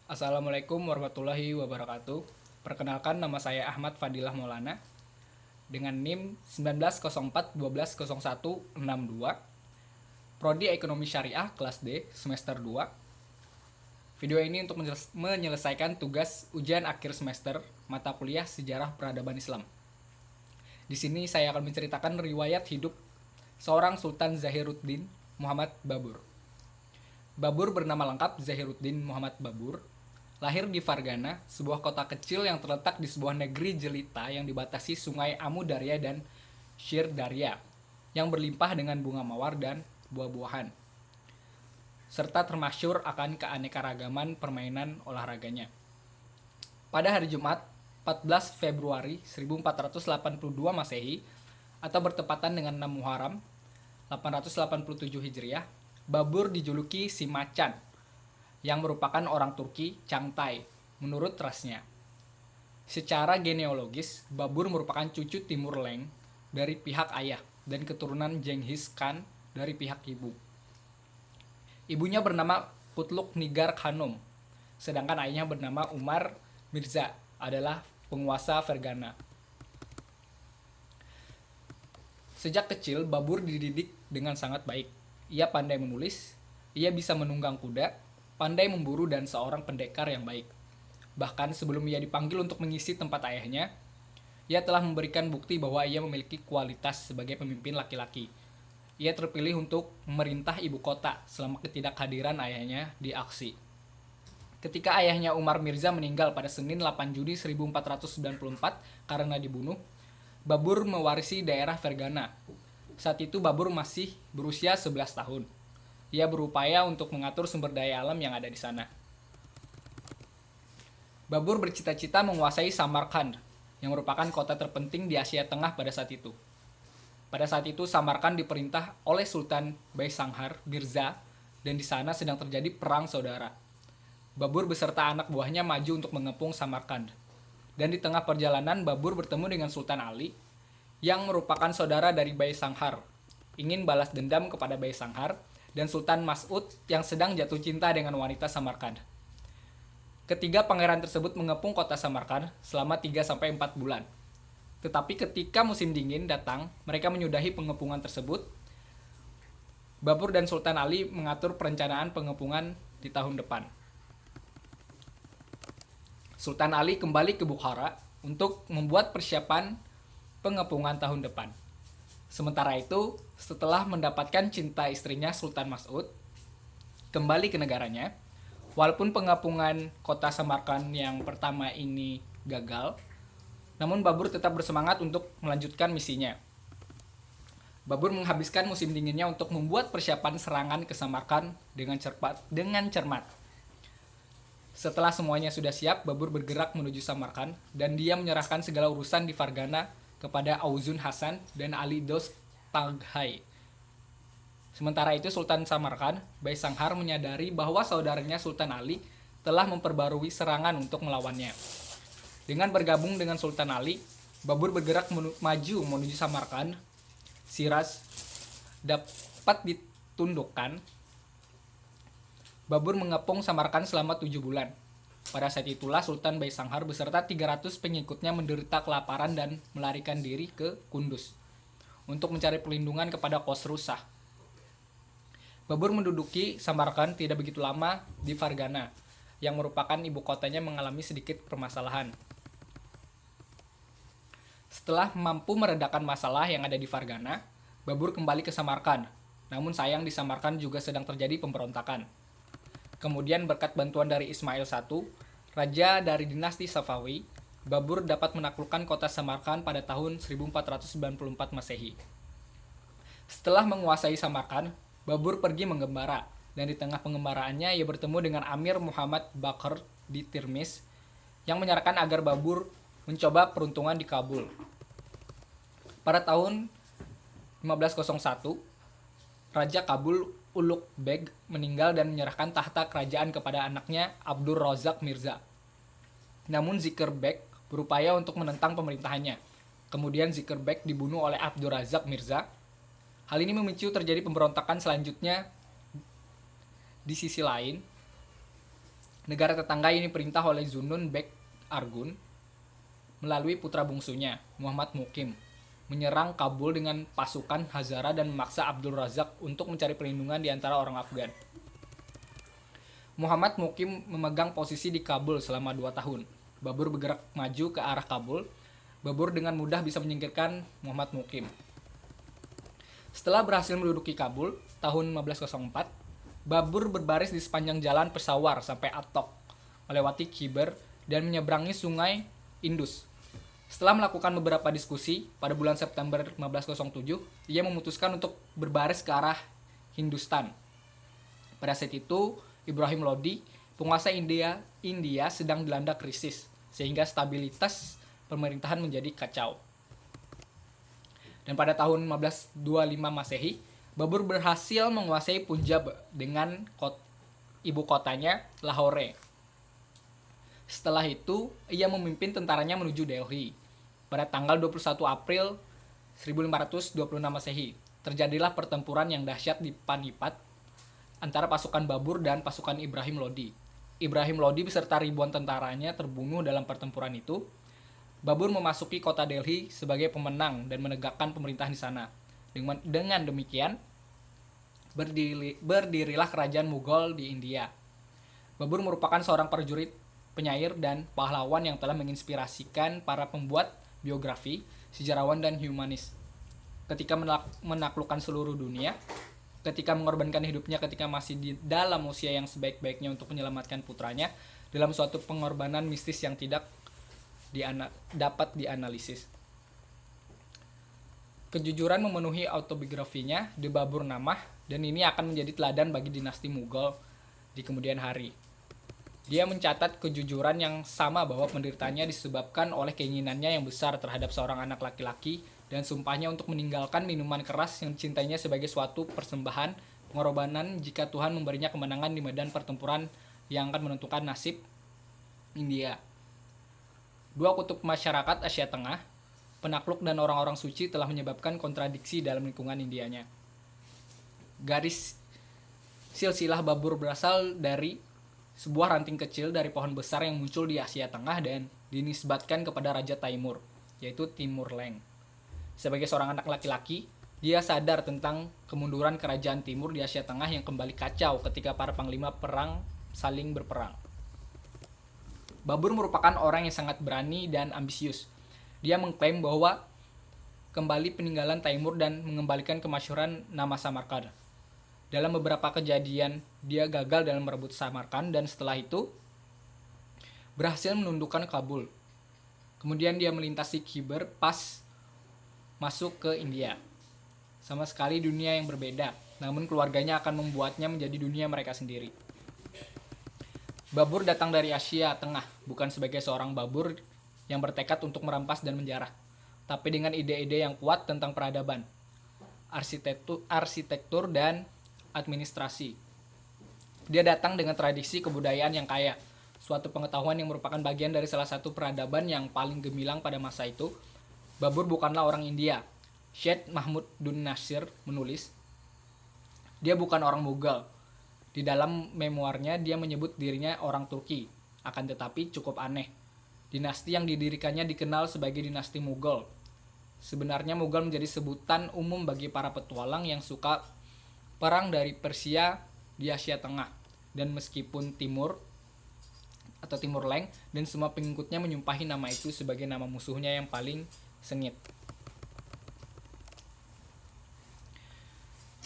Assalamualaikum warahmatullahi wabarakatuh. Perkenalkan, nama saya Ahmad Fadilah Maulana dengan NIM 1904 120162, Prodi Ekonomi Syariah kelas D semester 2. Video ini untuk menyelesaikan tugas ujian akhir semester mata kuliah Sejarah Peradaban Islam. Di sini saya akan menceritakan riwayat hidup seorang Sultan Zahiruddin Muhammad Babur. Babur bernama lengkap Zahiruddin Muhammad Babur. Lahir di Fargana, sebuah kota kecil yang terletak di sebuah negeri jelita yang dibatasi sungai Amu Darya dan Shir Darya, yang berlimpah dengan bunga mawar dan buah-buahan, serta termasyhur akan keanekaragaman permainan olahraganya. Pada hari Jumat, 14 Februari 1482 Masehi, atau bertepatan dengan 6 Muharram 887 Hijriah, Babur dijuluki si Macan, yang merupakan orang Turki Changtai menurut rasnya. Secara genealogis, Babur merupakan cucu Timur Leng dari pihak ayah dan keturunan Genghis Khan dari pihak ibu. Ibunya bernama Kutluk Nigar Khanum, sedangkan ayahnya bernama Umar Mirza, adalah penguasa Fergana. Sejak kecil, Babur dididik dengan sangat baik. Ia pandai menulis, ia bisa menunggang kuda, pandai memburu, dan seorang pendekar yang baik. Bahkan sebelum ia dipanggil untuk mengisi tempat ayahnya, ia telah memberikan bukti bahwa ia memiliki kualitas sebagai pemimpin laki-laki. Ia terpilih untuk memerintah ibu kota selama ketidakhadiran ayahnya di aksi. Ketika ayahnya Umar Mirza meninggal pada Senin 8 Juni 1494 karena dibunuh, Babur mewarisi daerah Fergana. Saat itu Babur masih berusia 11 tahun. Ia berupaya untuk mengatur sumber daya alam yang ada di sana. Babur bercita-cita menguasai Samarkand, yang merupakan kota terpenting di Asia Tengah pada saat itu. Pada saat itu Samarkand diperintah oleh Sultan Baisanghar Mirza, dan di sana sedang terjadi perang saudara. Babur beserta anak buahnya maju untuk mengepung Samarkand. Dan di tengah perjalanan Babur bertemu dengan Sultan Ali, yang merupakan saudara dari Baisanghar, ingin balas dendam kepada Baisanghar dan Sultan Mas'ud yang sedang jatuh cinta dengan wanita Samarkand. Ketiga pangeran tersebut mengepung kota Samarkand selama 3-4 bulan. Tetapi ketika musim dingin datang, mereka menyudahi pengepungan tersebut. Babur dan Sultan Ali mengatur perencanaan pengepungan di tahun depan. Sultan Ali kembali ke Bukhara untuk membuat persiapan pengepungan tahun depan. Sementara itu, setelah mendapatkan cinta istrinya Sultan Mas'ud kembali ke negaranya, walaupun pengepungan kota Samarkand yang pertama ini gagal, namun Babur tetap bersemangat untuk melanjutkan misinya. Babur menghabiskan musim dinginnya untuk membuat persiapan serangan ke Samarkand dengan cermat. Setelah semuanya sudah siap, Babur bergerak menuju Samarkand dan dia menyerahkan segala urusan di Fargana kepada Auzun Hasan dan Ali Dost Taghai. Sementara itu Sultan Samarkand, Baisanghar, menyadari bahwa saudaranya Sultan Ali telah memperbarui serangan untuk melawannya. Dengan bergabung dengan Sultan Ali, Babur bergerak maju menuju Samarkand. Shiraz dapat ditundukkan. Babur mengepung Samarkand selama 7 bulan. Pada saat itulah Sultan Baisanghar beserta 300 pengikutnya menderita kelaparan dan melarikan diri ke Kunduz untuk mencari perlindungan kepada Khosrow Shah. Babur menduduki Samarkand tidak begitu lama di Fargana, yang merupakan ibu kotanya, mengalami sedikit permasalahan. Setelah mampu meredakan masalah yang ada di Fargana, Babur kembali ke Samarkand. Namun sayang di Samarkand juga sedang terjadi pemberontakan. Kemudian berkat bantuan dari Ismail I, raja dari dinasti Safawi, Babur dapat menaklukkan kota Samarkand pada tahun 1494 Masehi. Setelah menguasai Samarkand, Babur pergi menggembara, dan di tengah pengembaraannya ia bertemu dengan Amir Muhammad Bakr di Tirmiz, yang menyarankan agar Babur mencoba peruntungan di Kabul. Pada tahun 1501, Raja Kabul Ulugh Beg meninggal dan menyerahkan tahta kerajaan kepada anaknya Abdur Razak Mirza. Namun Zikr Beg berupaya untuk menentang pemerintahannya. Kemudian Zikr Beg dibunuh oleh Abdur Razak Mirza. Hal ini memicu terjadi pemberontakan selanjutnya. Di sisi lain, Negara tetangga ini perintah oleh Zunun Bek Argun melalui putra bungsunya, Muhammad Mukim, menyerang Kabul dengan pasukan Hazara dan memaksa Abdul Razak untuk mencari perlindungan di antara orang Afgan. Muhammad Mukim memegang posisi di Kabul selama 2 tahun. Babur bergerak maju ke arah Kabul. Babur dengan mudah bisa menyingkirkan Muhammad Mukim. Setelah berhasil menduduki Kabul tahun 1504, Babur berbaris di sepanjang jalan Peshawar sampai Atok, melewati Khyber dan menyeberangi sungai Indus. Setelah melakukan beberapa diskusi, pada bulan September 1507, ia memutuskan untuk berbaris ke arah Hindustan. Pada saat itu, Ibrahim Lodi, penguasa India sedang dilanda krisis, sehingga stabilitas pemerintahan menjadi kacau. Dan pada tahun 1525 Masehi, Babur berhasil menguasai Punjab dengan ibu kotanya Lahore. Setelah itu, ia memimpin tentaranya menuju Delhi. Pada tanggal 21 April 1526 Masehi, terjadilah pertempuran yang dahsyat di Panipat antara pasukan Babur dan pasukan Ibrahim Lodi. Ibrahim Lodi beserta ribuan tentaranya terbunuh dalam pertempuran itu. Babur memasuki kota Delhi sebagai pemenang dan menegakkan pemerintahan di sana. Dengan demikian, berdirilah kerajaan Mughal di India. Babur merupakan seorang prajurit, penyair, dan pahlawan yang telah menginspirasikan para pembuat biografi, sejarawan, dan humanis. Ketika menaklukkan seluruh dunia, ketika mengorbankan hidupnya ketika masih di dalam usia yang sebaik-baiknya untuk menyelamatkan putranya, dalam suatu pengorbanan mistis yang tidak dapat dianalisis. Kejujuran memenuhi autobiografinya, The Babur Namah, dan ini akan menjadi teladan bagi dinasti Mughal di kemudian hari. Dia mencatat kejujuran yang sama bahwa penderitaannya disebabkan oleh keinginannya yang besar terhadap seorang anak laki-laki dan sumpahnya untuk meninggalkan minuman keras yang dicintainya sebagai suatu persembahan pengorbanan jika Tuhan memberinya kemenangan di medan pertempuran yang akan menentukan nasib India. Dua kutub masyarakat Asia Tengah, penakluk dan orang-orang suci telah menyebabkan kontradiksi dalam lingkungan Indianya. Garis silsilah Babur berasal dari sebuah ranting kecil dari pohon besar yang muncul di Asia Tengah dan dinisbatkan kepada Raja Taimur, yaitu Timur Leng. Sebagai seorang anak laki-laki, dia sadar tentang kemunduran kerajaan Timur di Asia Tengah yang kembali kacau ketika para panglima perang saling berperang. Babur merupakan orang yang sangat berani dan ambisius. Dia mengklaim bahwa kembali peninggalan Taimur dan mengembalikan kemasyhuran nama Samarkand. Dalam beberapa kejadian, dia gagal dalam merebut Samarkand dan setelah itu berhasil menundukkan Kabul. Kemudian dia melintasi Khyber pas masuk ke India. Sama sekali dunia yang berbeda, namun keluarganya akan membuatnya menjadi dunia mereka sendiri. Babur datang dari Asia Tengah, bukan sebagai seorang babur yang bertekad untuk merampas dan menjarah, tapi dengan ide-ide yang kuat tentang peradaban, arsitektur dan administrasi. Dia datang dengan tradisi kebudayaan yang kaya, suatu pengetahuan yang merupakan bagian dari salah satu peradaban yang paling gemilang pada masa itu. Babur bukanlah orang India. Syed Mahmud Dun Nasir menulis, dia bukan orang Mughal. Di dalam memoarnya dia menyebut dirinya orang Turki, akan tetapi cukup aneh. Dinasti yang didirikannya dikenal sebagai dinasti Mughal. Sebenarnya Mughal menjadi sebutan umum bagi para petualang yang suka perang dari Persia di Asia Tengah, dan meskipun Timur atau Timur Leng dan semua pengikutnya menyumpahi nama itu sebagai nama musuhnya yang paling sengit.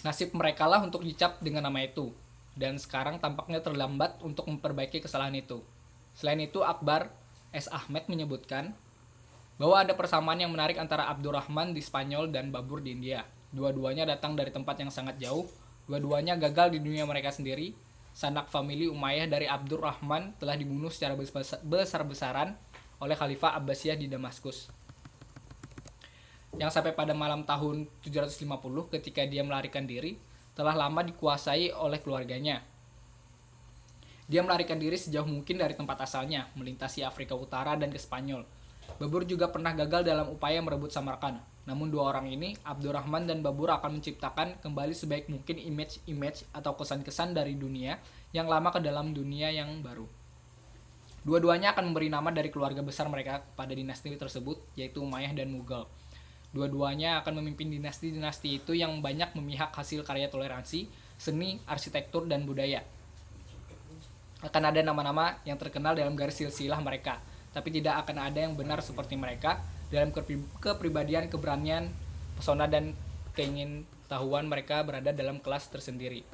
Nasib mereka lah untuk dicap dengan nama itu, dan sekarang tampaknya terlambat untuk memperbaiki kesalahan itu. Selain itu, Akbar S. Ahmed menyebutkan bahwa ada persamaan yang menarik antara Abdurrahman di Spanyol dan Babur di India. Dua-duanya datang dari tempat yang sangat jauh, dua-duanya gagal di dunia mereka sendiri. Sanak famili Umayyah dari Abdurrahman telah dibunuh secara besar-besaran oleh Khalifah Abbasiyah di Damaskus. Yang sampai pada malam tahun 750 ketika dia melarikan diri, telah lama dikuasai oleh keluarganya. Dia melarikan diri sejauh mungkin dari tempat asalnya, melintasi Afrika Utara dan ke Spanyol. Babur juga pernah gagal dalam upaya merebut Samarkand. Namun dua orang ini, Abdurrahman dan Babur, akan menciptakan kembali sebaik mungkin image atau kesan-kesan dari dunia yang lama ke dalam dunia yang baru. Dua-duanya akan memberi nama dari keluarga besar mereka pada dinasti tersebut, yaitu Umayyah dan Mughal. Dua-duanya akan memimpin dinasti-dinasti itu yang banyak memihak hasil karya toleransi, seni, arsitektur, dan budaya. Akan ada nama-nama yang terkenal dalam garis silsilah mereka, tapi tidak akan ada yang benar seperti mereka dalam kepribadian, keberanian, pesona, dan keingintahuan mereka berada dalam kelas tersendiri.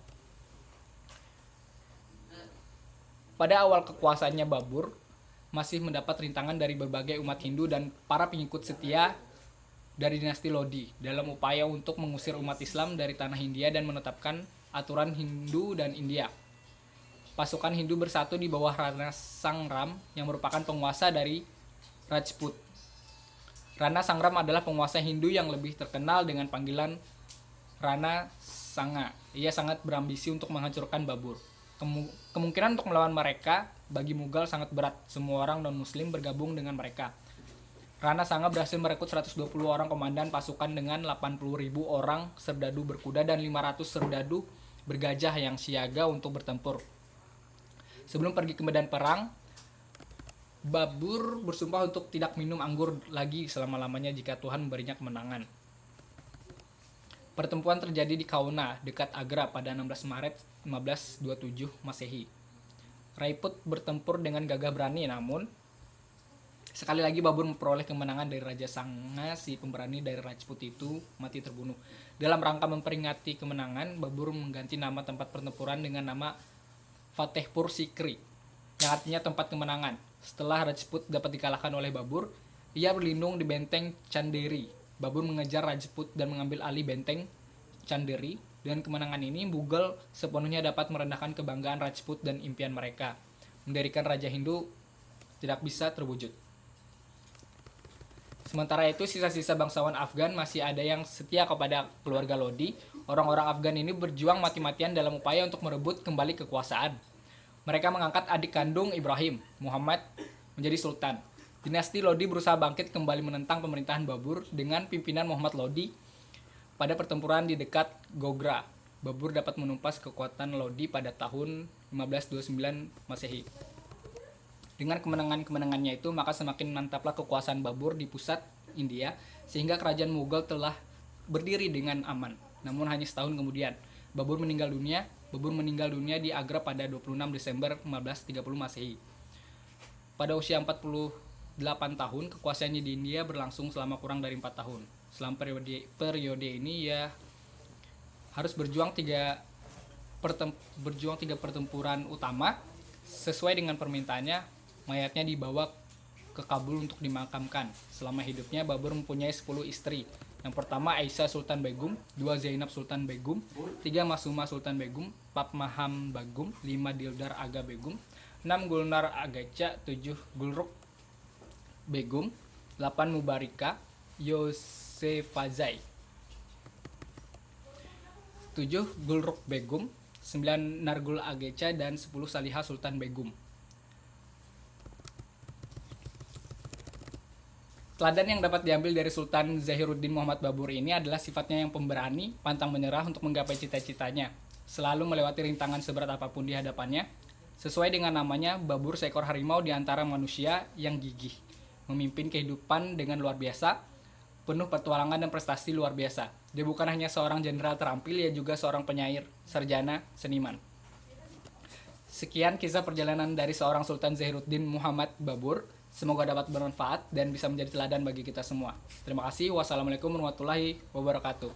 Pada awal kekuasaannya Babur masih mendapat rintangan dari berbagai umat Hindu dan para pengikut setia dari dinasti Lodi dalam upaya untuk mengusir umat Islam dari tanah India dan menetapkan aturan Hindu dan India. Pasukan Hindu bersatu di bawah Rana Sangram yang merupakan penguasa dari Rajput. Rana Sangram adalah penguasa Hindu yang lebih terkenal dengan panggilan Rana Sanga. Ia sangat berambisi untuk menghancurkan Babur. Kemungkinan untuk melawan mereka bagi Mughal sangat berat. Semua orang non-muslim bergabung dengan mereka. Rana Sanga berhasil merekrut 120 orang komandan pasukan dengan 80.000 orang serdadu berkuda dan 500 serdadu bergajah yang siaga untuk bertempur. Sebelum pergi ke medan perang, Babur bersumpah untuk tidak minum anggur lagi selama-lamanya jika Tuhan memberinya kemenangan. Pertempuran terjadi di Kauna, dekat Agra pada 16 Maret 1527 Masehi. Rajput bertempur dengan gagah berani, namun sekali lagi Babur memperoleh kemenangan dari Raja Sanga. Si pemberani dari Rajput itu mati terbunuh. Dalam rangka memperingati kemenangan, Babur mengganti nama tempat pertempuran dengan nama Fatehpur Sikri, yang artinya tempat kemenangan. Setelah Rajput dapat dikalahkan oleh Babur, ia berlindung di benteng Chanderi. Babur mengejar Rajput dan mengambil alih benteng Chanderi. Dengan kemenangan ini, Mughal sepenuhnya dapat merendahkan kebanggaan Rajput dan impian mereka mendirikan Raja Hindu tidak bisa terwujud. Sementara itu, sisa-sisa bangsawan Afgan masih ada yang setia kepada keluarga Lodi. Orang-orang Afgan ini berjuang mati-matian dalam upaya untuk merebut kembali kekuasaan. Mereka mengangkat adik kandung Ibrahim, Muhammad, menjadi sultan. Dinasti Lodi berusaha bangkit kembali menentang pemerintahan Babur dengan pimpinan Muhammad Lodi. Pada pertempuran di dekat Gogra, Babur dapat menumpas kekuatan Lodi pada tahun 1529 Masehi. Dengan kemenangan-kemenangannya itu, maka semakin mantaplah kekuasaan Babur di pusat India, sehingga kerajaan Mughal telah berdiri dengan aman. Namun hanya setahun kemudian, Babur meninggal dunia di Agra pada 26 Desember 1530 Masehi. Pada usia 48 tahun, kekuasaannya di India berlangsung selama kurang dari 4 tahun. Selama periode ini ia harus berjuang tiga pertempuran utama. Sesuai dengan permintaannya, mayatnya dibawa ke Kabul untuk dimakamkan. Selama hidupnya, Babur mempunyai 10 istri. Yang pertama Aisyah Sultan Begum, 2 Zainab Sultan Begum, 3 Masuma Sultan Begum, 4 Maham Begum, 5 Dildar Aga Begum, 6 Gulnar Agacha, 7 Gulruk Begum, 8 Mubarika Yosefazai, 7 Gulruk Begum, 9 Nargul Agacha, dan 10 Salihah Sultan Begum. Teladan yang dapat diambil dari Sultan Zahiruddin Muhammad Babur ini adalah sifatnya yang pemberani, pantang menyerah untuk menggapai cita-citanya, selalu melewati rintangan seberat apapun di hadapannya. Sesuai dengan namanya, Babur seekor harimau di antara manusia yang gigih, memimpin kehidupan dengan luar biasa, penuh petualangan dan prestasi luar biasa. Dia bukan hanya seorang jenderal terampil, ia juga seorang penyair, sarjana, seniman. Sekian kisah perjalanan dari seorang Sultan Zahiruddin Muhammad Babur. Semoga dapat bermanfaat dan bisa menjadi teladan bagi kita semua. Terima kasih. Wassalamualaikum warahmatullahi wabarakatuh.